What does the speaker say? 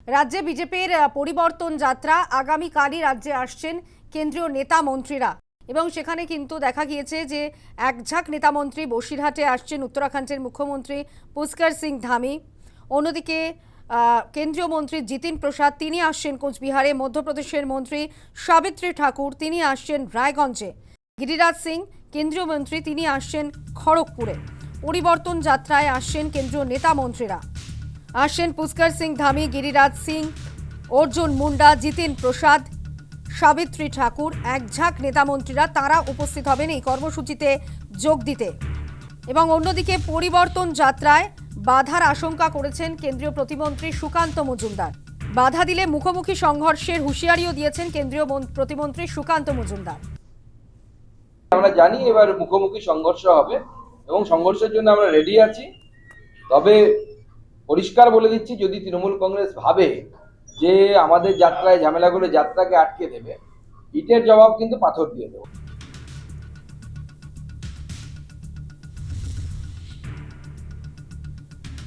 রাজ্যে বিজেপির পরিবর্তন যাত্রা আগামীকালই রাজ্যে আসছেন কেন্দ্রীয় নেতা মন্ত্রীরা এবং সেখানে কিন্তু দেখা গিয়েছে যে একঝাঁক নেতামন্ত্রী বসিরহাটে আসছেন উত্তরাখণ্ডের মুখ্যমন্ত্রী পুষ্কর সিং ধামি। অন্যদিকে কেন্দ্রীয় মন্ত্রী জিতিন প্রসাদ তিনি আসছেন কোচবিহারে, মধ্যপ্রদেশের মন্ত্রী সাবিত্রী ঠাকুর তিনি আসছেন রায়গঞ্জে, গিরিরাজ সিং কেন্দ্রীয় মন্ত্রী তিনি আসছেন খড়গপুরে। পরিবর্তন যাত্রায় আসছেন কেন্দ্রীয় নেতা মন্ত্রীরা, আসছেন পুষ্কর সিং ধামি, গিরিরাজ সিং, অর্জুন মুন্ডা, জিতিন প্রসাদ, সাবিত্রী ঠাকুর, একঝাঁক নেতামন্ত্রীরা তারা উপস্থিত হবেন এই কর্মসূচিতে যোগ দিতে। এবং অন্যদিকে পরিবর্তন যাত্রায় বাধার আশঙ্কা করেছেন কেন্দ্রীয় প্রতিমন্ত্রী সুকান্ত মজুমদার। বাধা দিলে মুখোমুখি সংঘর্ষের হুঁশিয়ারিও দিয়েছেন কেন্দ্রীয় প্রতিমন্ত্রী সুকান্ত মজুমদার। আমরা জানি এবার মুখোমুখি সংঘর্ষ হবে এবং সংঘর্ষের জন্য আমরা রেডি আছি। তবে পরিষ্কার বলে দিচ্ছি, যদি তৃণমূল কংগ্রেস ভাবে যে আমাদের যাত্রায় ঝামেলা করে যাত্রাকে আটকে দেবে, ইটের জবাব কিন্তু পাথর দিয়ে দেবো।